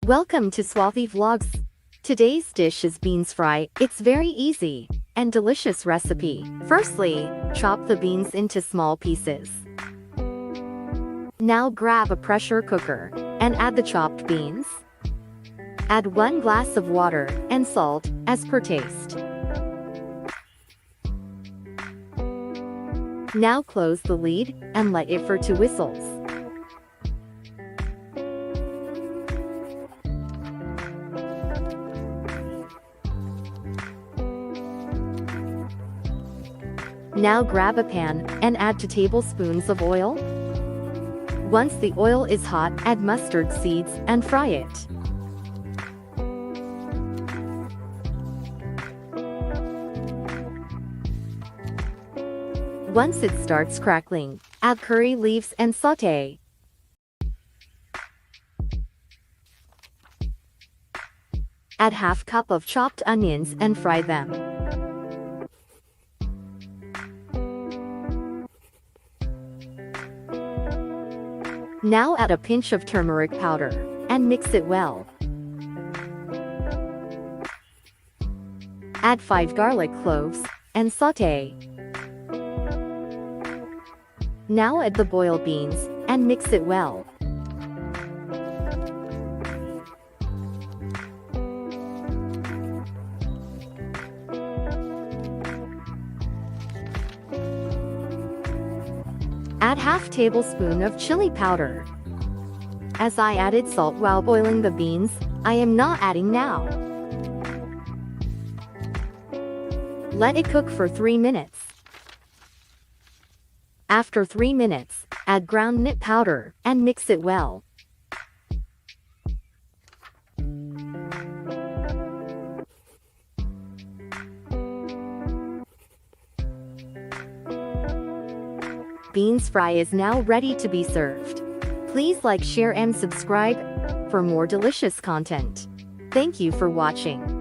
Welcome to Swathi Vlogs. Today's dish is beans fry. It's very easy and delicious recipe. Firstly, chop the beans into small pieces. Now grab a pressure cooker and add the chopped beans. Add 1 glass of water and salt as per taste. Now close the lid and let it for 2 whistles. Now grab a pan and add 2 tablespoons of oil. Once the oil is hot, add mustard seeds and fry it. Once it starts crackling, add curry leaves and sauté. Add half cup of chopped onions and fry them. Now add a pinch of turmeric powder and mix it well. Add 5 garlic cloves and sauté. Now add the boiled beans and mix it well. Add half tablespoon of chili powder. As I added salt while boiling the beans, I am not adding now. Let it cook for 3 minutes. After 3 minutes, add ground nut powder and mix it well. Beans fry is now ready to be served. Please like, share and subscribe for more delicious content. Thank you for watching.